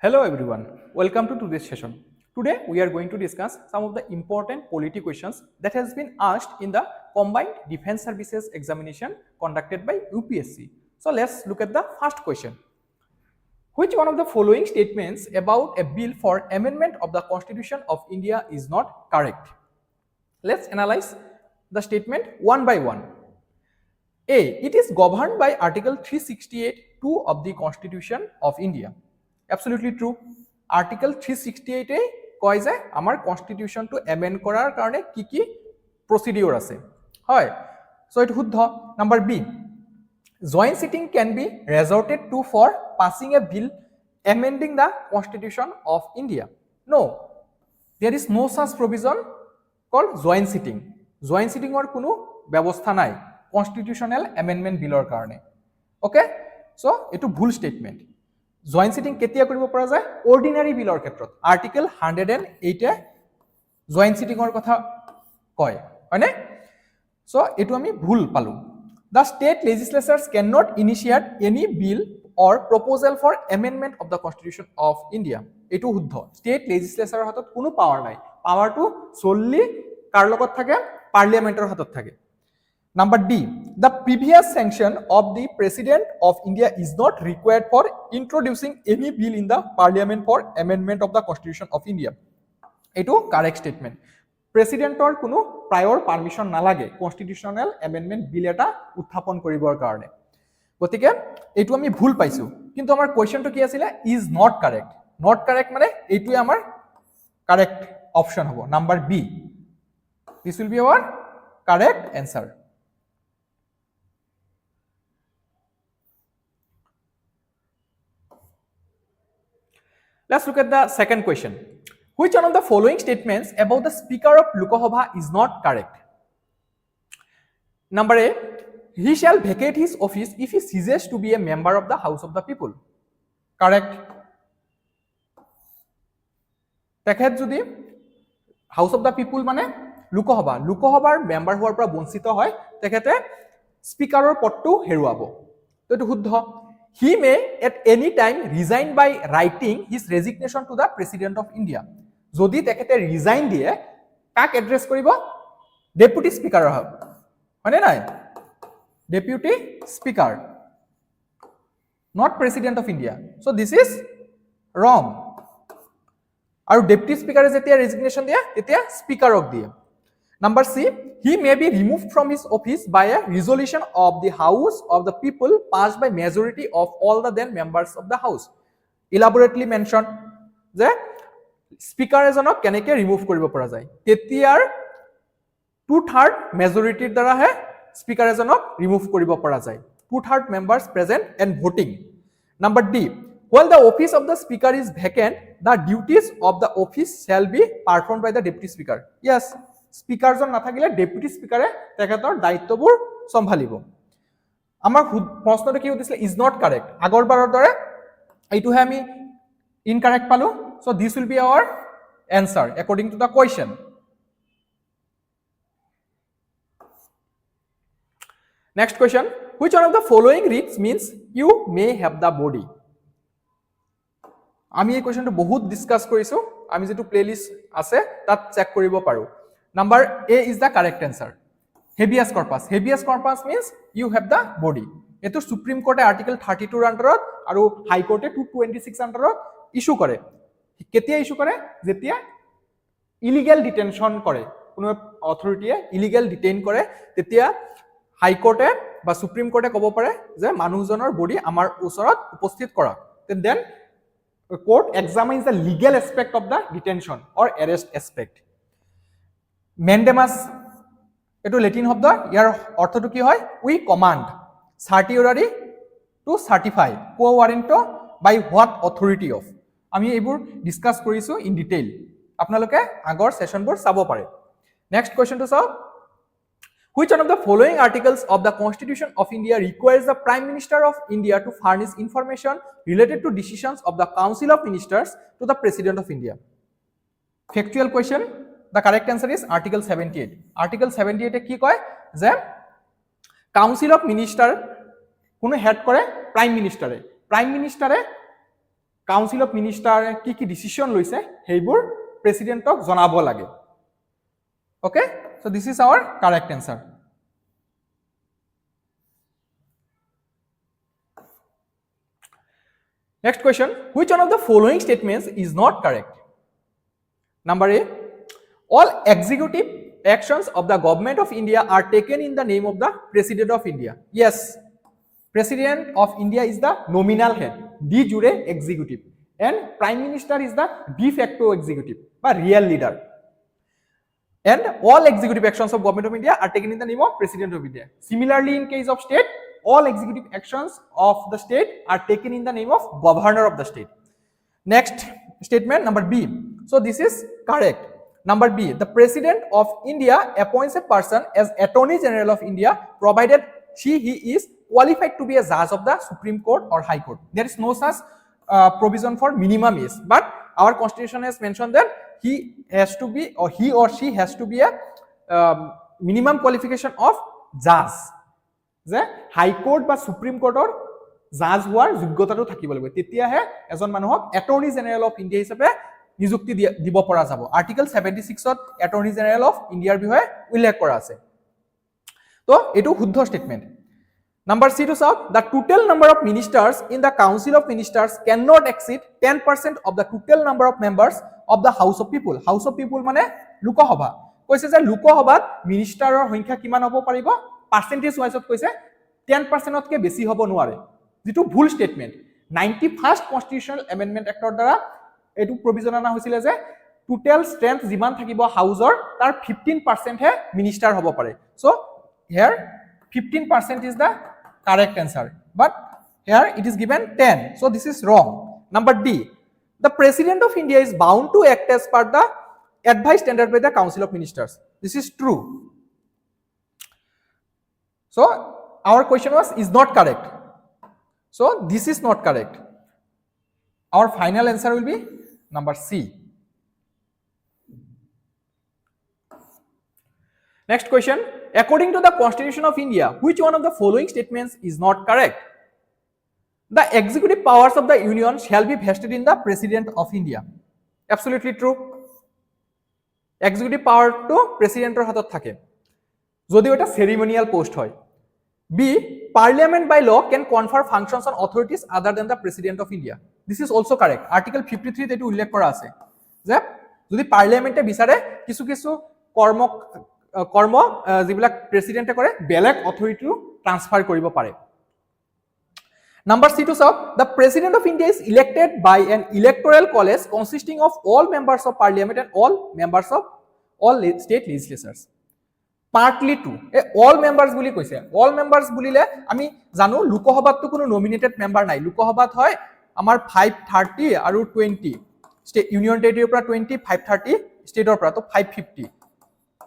Hello everyone, welcome to today's session. Today we are going to discuss some of the important polity questions that has been asked in the Combined Defense Services examination conducted by UPSC. So let's look at the first question. Which one of the following statements about a bill for amendment of the Constitution of India is not correct? Let's analyze the statement one by one. A. It is governed by Article 368(2) of the Constitution of India. Absolutely true. Article 368 এ কয় যে আমাৰ কনস্টিটিউশনটো এমেন্ড কৰাৰ কাৰণে কি কি procedure আছে হয় so it শুদ্ধ number B joint sitting can be resorted to for passing a bill amending the constitution of India. No, there is no such provision called joint sitting. Joint sitting or কোনো ব্যৱস্থা নাই constitutional amendment bill-ৰ কাৰণে okay so এটো ভুল statement joint sitting কেতিয়া কৰিব পৰা যায় অৰ্ডিনাৰী বিলৰ ক্ষেত্ৰত আৰ্টিকেল 108 এ জয়েন্ট সিটিংৰ কথা কয় হয়নে সো এটো আমি ভুল পালো the state legislatures cannot initiate any bill or proposal for amendment of the constitution of India এটো শুদ্ধ state legislatureৰ হাতত কোনো পাৱাৰ নাই পাৱাৰটো solely কাৰ লগত থাকে পাৰ্লিয়ামেন্টৰ হাতত থাকে Number D, the previous sanction of the President of India is not required for introducing any bill in the Parliament for amendment of the Constitution of India. Eto correct statement. President or kuno prior permission nalage constitutional amendment bill eta uthapon koribor karone. Gotike eto ami bhul paisu. Kintu amar question to ki asile is not correct. Not correct mane eto amar correct option hobo. Number B. This will be our correct answer. Let's look at the second question. Which one of the following statements about the Speaker of Lok Sabha is not correct? Number A, he shall vacate his office if he ceases to be a member of the House of the People. Correct. তেখেত যদি House of the People মানে Lok Sabhaৰ member হোৱাৰ পৰা বঞ্চিত হয় তেখেতে স্পিকাৰৰ পদটো হেৰুৱাব তো এটো শুদ্ধ He may at any time resign by writing his resignation to the President of India. Jodi tekhete resign diye kak address koribo deputy speaker hone nai deputy speaker not President of India. So this is wrong. Aru deputy speaker jetia resignation diya tetia speaker ok diye. Number C, he may be removed from his office by a resolution of the House of the People passed by majority of all the then members of the House. Elaborately mentioned, the speaker ejonok keneke remove koribo para jay. Tetiar 2/3 majority dara he speaker ejonok remove koribo para jay. 2/3 members present and voting. Number D, while the office of the speaker is vacant, the duties of the office shall be performed by the deputy speaker. Yes. Speaker জন নাথাকিলে deputy স্পিকারে তেখেতৰ দায়িত্ববোৰ সম্ভালিব আমাৰ প্ৰশ্নটো কি উঠিছিল is not correct আগৰবাৰৰ দৰে এইটোহে আমি ইনকাৰেক্ট পালো so this will be আওয়াৰ answer according to the question next question which one of the following reads means you may have the body আমি এই কোয়েশ্চনটো বহুত ডিসকাস কৰিছো আমি যেটো প্লেলিস্ট আছে তাত চেক কৰিব পাৰো Number A is the correct answer. Habeas corpus. Habeas corpus means you have the body. Eto Supreme Court Article 32 under aru High Court 226 under issue kore. Ketia issue kore? Jetia illegal detention kore. Kono authority illegal detain kore. Tetia High Court ba Supreme Court kobo pare je manuhjonor body amar usorat uposthit kora. Then court examines the legal aspect of the detention or arrest aspect. Mandamus eto Latin শব্দ ইয়াৰ অৰ্থটো কি হয় we command certiorari to certify co warranto by what authority of আমি এইবোৰ discuss কৰিছো in detail আপোনালোকে আগৰ সেশনবোৰ চাব পাৰে নেক্সট কোৱেশ্চনটো চাও which one of the following articles of the Constitution of India requires the Prime Minister of India to furnish information related to decisions of the Council of Ministers to the President of India factual question The correct answer is Article 78. Article 78 কি কয় যে Council of Minister কোনো head কৰে Prime Minister. Prime Minister council of minister কি decision লৈছে সেইবোৰ প্ৰেসিডেন্টক জনাব লাগে okay so this is our correct answer next question which one of the following statements is not correct number A all executive actions of the government of India are taken in the name of the president of India yes president of India is the nominal head de jure executive and prime minister is the de facto executive or real leader and all executive actions of government of India are taken in the name of president of India similarly in case of state all executive actions of the state are taken in the name of governor of the state next statement number B so this is correct number B the president of India appoints a person as attorney general of India provided he is qualified to be a judge of the Supreme Court or High Court there is no such provision for minimum age but our constitution has mentioned that he has to be or he or she has to be a minimum qualification of judge যে হাই court বা supreme কোৰ্টৰ জাজ হোৱাৰ যোগ্যতাটো থাকিব লাগিব তেতিয়াহে এজন মানুহক attorney general of India হিচাপে নিযুক্তি দিব পৰা যাব article 76 to attorney general of ইণ্ডিয়াৰ বিষয়ে উল্লেখ কৰা আছে তো এটো শুদ্ধ statement Number C to solve the total number of ministers in the council of ministers cannot exceed 10% of the total number of members of the house of people. House of people মানে লোকসভা কৈছে যে লোকসভাত মিনিষ্টাৰৰ সংখ্যা কিমান হ'ব পাৰিব percentage ওয়াইজত কৈছে 10% তকৈ বেছি হ'ব নোৱাৰে যেটো ভুল statement 91st constitutional amendment actor দ্বাৰা এটো প্ৰভিজন আনা হৈছিল যে টোটাল ষ্ট্ৰেংথ যিমান থাকিব হাউজৰ তাৰ 15% হে মিনিষ্টাৰ হ'ব পাৰে so here 15% is the correct answer but here it is given 10 so this is wrong number D the president of India is bound to act as per the advice tendered by the council of ministers this is true so our question was is not correct so this is not correct our final answer will be number C next question according to the constitution of India which one of the following statements is not correct the executive powers of the union shall be vested in the president of India absolutely true executive power to presidenter hatot thake jodi eta ceremonial post hoy B parliament by law can confer functions on authorities other than the president of India this is also correct article 53 তে এটো উল্লেখ কৰা আছে যে যদি পাৰ্লিয়ামেন্টে বিচাৰে কিছু কিছু কৰ্ম যিবিলাক প্ৰেসিডেন্টে কৰে বেলেগ অথৰিটিও ট্ৰান্সফাৰ কৰিব পাৰে Number C to solve the president of India is elected by an electoral college consisting of all members of parliament and all members of all state legislatures partly true all members বুলি কৈছে all members বুলিলে আমি জানো লোকসভাত তো কোনো nominated member নাই লোকসভাত হয় আমাৰ 530 আৰু 20 স্টেট ইউনিয়ন টেৰিটৰিৰ পৰা 20 530 ষ্টেটৰ পৰা তো 550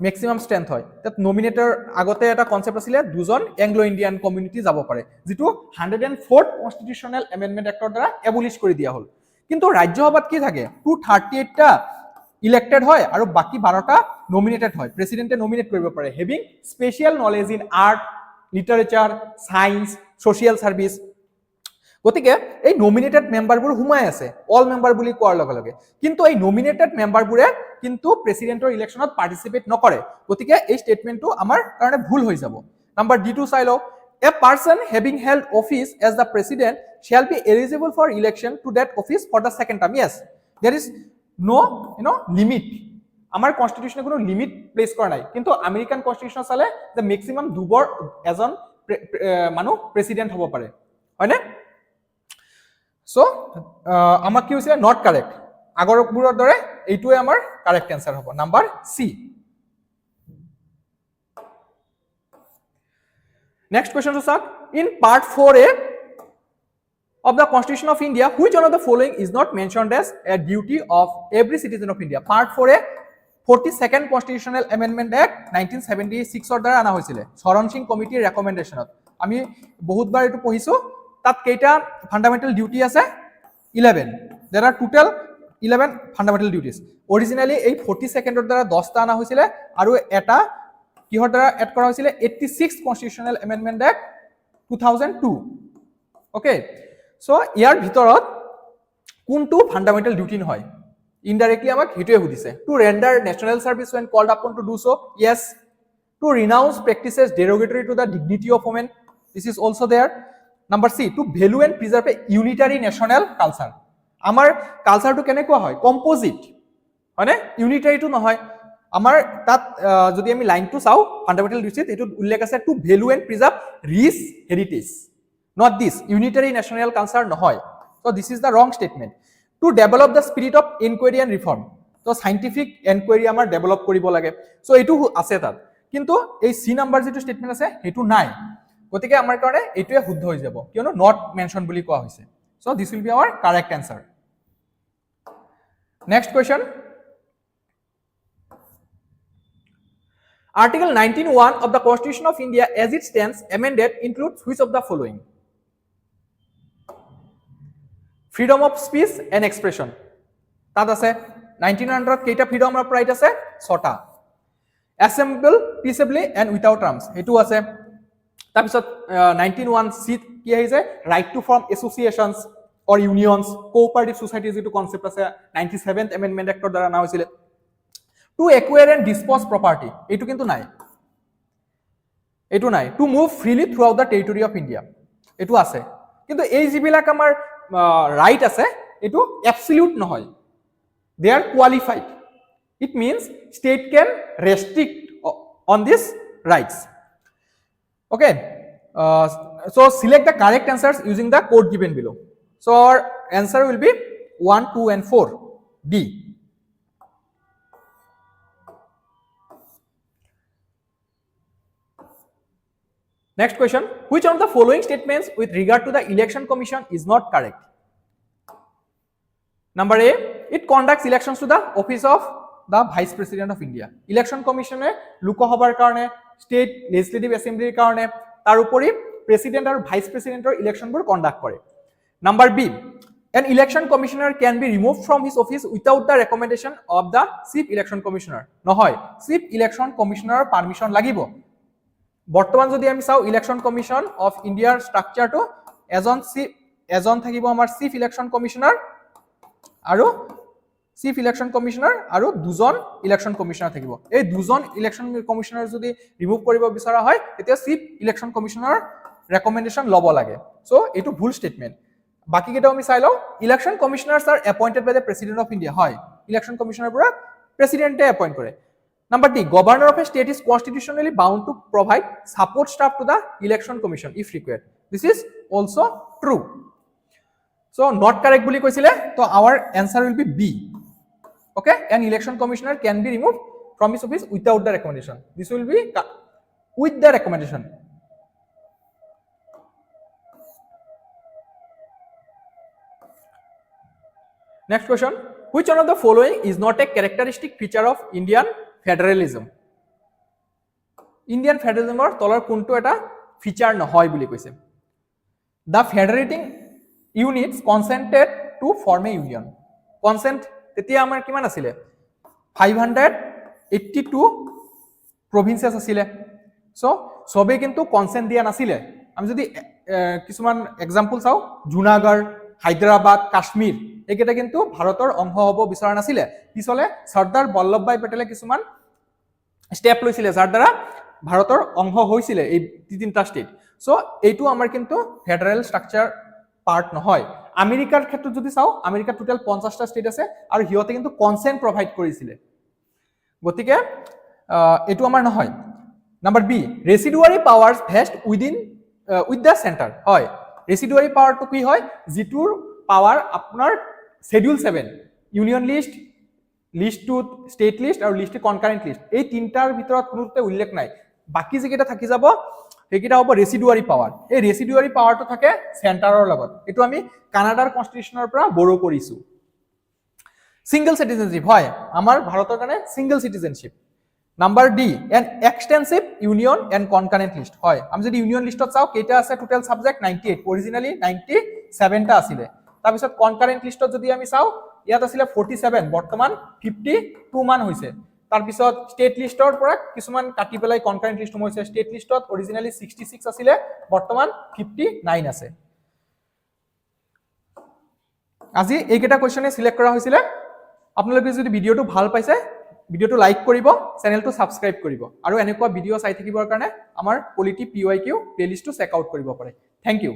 maximum strength হয় তাত নমিনেটৰ আগতে এটা কনসেপ্ট আছিল দুজন এংলো ইন্ডিয়ান কমিউনিটি যাব পাৰে যেটো 104th কনস্টিটিউশনাল এমেন্ডমেন্ট এক্টৰ দ্বাৰা এবলিশ কৰি দিয়া হল কিন্তু ৰাজ্যসভাত কি থাকে 238 টা ইলেক্টেড হয় আৰু বাকি 12 টা নমিনেটেড হয় প্ৰেসিডেন্টে নমিনেট কৰিব পাৰে having special knowledge in art literature science social service গতিকে এই নমিনেটেড মেম্বাৰবোৰ হুমাই আছে অল মেম্বাৰ বুলি কোৱাৰ লগে লগে কিন্তু এই নমিনেটেড মেম্বাৰবোৰে কিন্তু প্ৰেসিডেন্টৰ ইলেকশনত পাৰ্টিসিপেট নকৰে গতিকে এই স্টেটমেন্টটো আমাৰ কাৰণে ভুল হৈ যাব নাম্বাৰ ডি টু চাই লও a person having held office as the president shall be eligible for election to that office for the second term yes there is no limit আমাৰ কনস্টিটিউশনে কোনো লিমিট প্লেস কৰা নাই কিন্তু আমেৰিকান কনস্টিটিউশন চালে যে maximum দুবৰ এজন মানুহ প্ৰেসিডেন্ট হ'ব পাৰে হয়নে সো আমাৰ কি হৈছে নট কাৰেক্ট আগৰবোৰৰ দৰে এইটোৱে আমাৰ কাৰেক্ট আনসাৰ হ'ব number C next question to start in part 4a of the constitution of India which one of the following is not mentioned as a duty of every citizen of India part 4a 42nd constitutional amendment act 1976 অৰ দ্বাৰা আনা হৈছিল শৰণ সিং কমিটিৰ ৰেকমেন্ডেশনত আমি বহুতবাৰ এটো পঢ়িছো তাত কেইটা ফান্ডামেন্টাল ডিউটি আছে 11 there are total 11 fundamental duties originally এই 42nd অৰ দ্বাৰা 10 টা আনা হৈছিল আৰু এটা কিহৰ দ্বাৰা এড কৰা হৈছিল 86th constitutional amendment act 2002 okay so ইয়াৰ ভিতৰত কোনটো ফান্ডামেন্টাল ডিউটি নহয় ইনডাইৰেক্টলি আমাক হেতুৱে সুধিছে to render national service when called upon to do so yes to renounce practices derogatory to the dignity of women this is also there number C to value and preserve a unitary national culture আমাৰ কালচাৰটো কেনেকুৱা হয় composite হয়নে ইউনিটাৰীটো নহয় আমাৰ তাত যদি আমি লাইনটো চাও ফান্ডামেন্টাল ডিউটিত এটো উল্লেখ আছে to value and preserve rich heritage not this unitary national culture নহয় so this is the wrong statement to develop the spirit of inquiry and reform so scientific inquiry আমাৰ develop কৰিব লাগে so এটো আছে তাত কিন্তু এই সি নাম্বাৰ যেটো স্টেটমেন্ট আছে হেতু নাই গতিকে আমাৰ কাৰণে এটোৱে শুদ্ধ হৈ যাব কিয়নো not mention বুলি কোৱা হৈছে so this will be our correct answer next question Article 19(1) of the Constitution of India as it stands amended includes which of the following freedom of speech and expression তাত আছে 1900 কেইটা freedom of right আছে 6টা assemble peaceably and without arms এটো আছে তাৰ পিছত 19(1) সি কি আহিছে right to form associations or unions cooperative society যেটো কনসেপ্ট আছে 97th amendment act দ্বাৰা না হৈছিল to acquire and dispose property এটো কিন্তু নাই to move freely throughout the territory of India এটো আছে কিন্তু এই যিবিলাক আমাৰ right আছে এটো absolute নহয় they are qualified it means state can restrict on these rights okay so select the correct answers using the code given below so our answer will be 1 2 and 4 D Next question, which of the following statements with regard to the election commission is not correct? Number A, it conducts elections to the office of the vice president of India. Election commission লোকসভাৰ কাৰণে state legislative assembly কাৰণে তাৰ উপৰি president আৰু vice president ৰ election বোৰ conduct কৰে. Number B, an election commissioner can be removed from his office without the recommendation of the chief election commissioner. নহয়, chief election commissioner permission লাগিব. বৰ্তমান যদি আমি চাও ইলেকশন কমিশন অফ ইন্ডিয়াৰ স্ট্ৰাকচাৰটো এজন থাকিব আমাৰ চিফ ইলেকশন কমিশনাৰ আৰু দুজন ইলেকশন কমিশনাৰ থাকিব এই দুজন ইলেকশন কমিশনাৰ যদি ৰিমুভ কৰিব বিচৰা হয় তেতিয়া চিফ ইলেকশন কমিশনাৰ ৰেকমেন্ডেশন লব লাগে সো এটো ভুল স্টেটমেন্ট বাকি কেইটা আমি চাই লও election commissioners are appointed by the president of India হয় ইলেকশন কমিশনাৰ পৰা প্ৰেসিডেন্টে এপয়েন্ট কৰে Number D, governor of a state is constitutionally bound to provide support staff to the election commission if required. This is also true. So not correct boli koisile, so our answer will be B. Okay, an election commissioner can be removed from his office without the recommendation. This will be with the recommendation. Next question, which one of the following is not a characteristic feature of Indian Federalism? Indian Federalism or tolar kuntu eta feature নহয় বুলি কৈছে The federating units consented to form a union. Consent তেতিয়া আমাৰ কিমান আছিল 582 provinces আছিল so সবে কিন্তু কনসেন্ট দিয়া নাছিল আমি যদি কিছুমান এক্সাম্পল চাও জুনাগড় হায়দৰাবাদ কাশ্মীৰ একেটা কিন্তু ভাৰতৰ অংশ হ'ব বিচৰা নাছিল পিছলে সৰ্দাৰ বল্লভভাই পেটেলে কিছুমান স্টেপ লৈছিল যাৰ দ্বাৰা ভাৰতৰ অংশ হৈছিল এই তিনিটা ষ্টেট সো এইটো আমাৰ কিন্তু ফেডাৰেল স্ট্ৰাকচাৰ পাৰ্ট নহয় আমেৰিকাৰ ক্ষেত্ৰত যদি চাও আমেৰিকা টোটাল 50টা ষ্টেট আছে আৰু হিয়তে কিন্তু কনসেন্ট প্ৰভাইড কৰিছিল গতিকে এটো আমাৰ নহয় number B residuary powers vest with the centre হয় ৰেসিডুয়াৰি পাৱাৰটো কি হয় যিটোৰ পাৱাৰ আপোনাৰ Schedule 7 union list two state list আৰু লিষ্ট কনকাৰেন্ট লিষ্ট এই তিনটাৰ ভিতৰত কোনোতে উল্লেখ নাই বাকি যেকেটা থাকি যাব হেকিটা হ'ব ৰেসিডুয়াৰি পাৱাৰ এই ৰেসিডুয়াৰি পাৱাৰটো থাকে সেন্টাৰৰ লগত এটো আমি কানাডাৰ কনস্টিটিউশনৰ পৰা বৰো কৰিছো সিঙ্গল সিটিজেনশিপ হয় আমাৰ ভাৰতৰ কাৰণে single citizenship number D an extensive union and concurrent list হয় আমি যদি ইউনিয়ন লিষ্টত চাও কেইটা আছে টোটাল সাবজেক্ট 98 অৰিজিনালি 97 টা আছিল তাৰ পিছত কনকাৰেন্ট লিষ্টত যদি আমি চাও ইয়াত আছিল 47 বৰ্তমান 52 মান হৈছে তাৰ পিছত স্টেট লিষ্টৰ পৰা কিছুমান কাটি পেলাই কনকাৰেন্ট লিষ্ট হৈছে স্টেট লিষ্টত অৰিজিনালি 66 আছিল বৰ্তমান 59 আছে আজি এইকেইটা কুৱেশ্যনে সিলেক্ট কৰা হৈছিলে আপোনালোকে যদি ভিডিঅ'টো ভাল পাইছে ভিডিঅ'টো লাইক কৰিব চেনেলটো সাবস্ক্ৰাইব কৰিব আৰু এনেকুৱা ভিডিঅ' চাই থাকিবৰ কাৰণে আমাৰ পলিটি PYQ প্লেলিষ্টটো চেক আউট কৰিব পাৰে থ্যাংক ইউ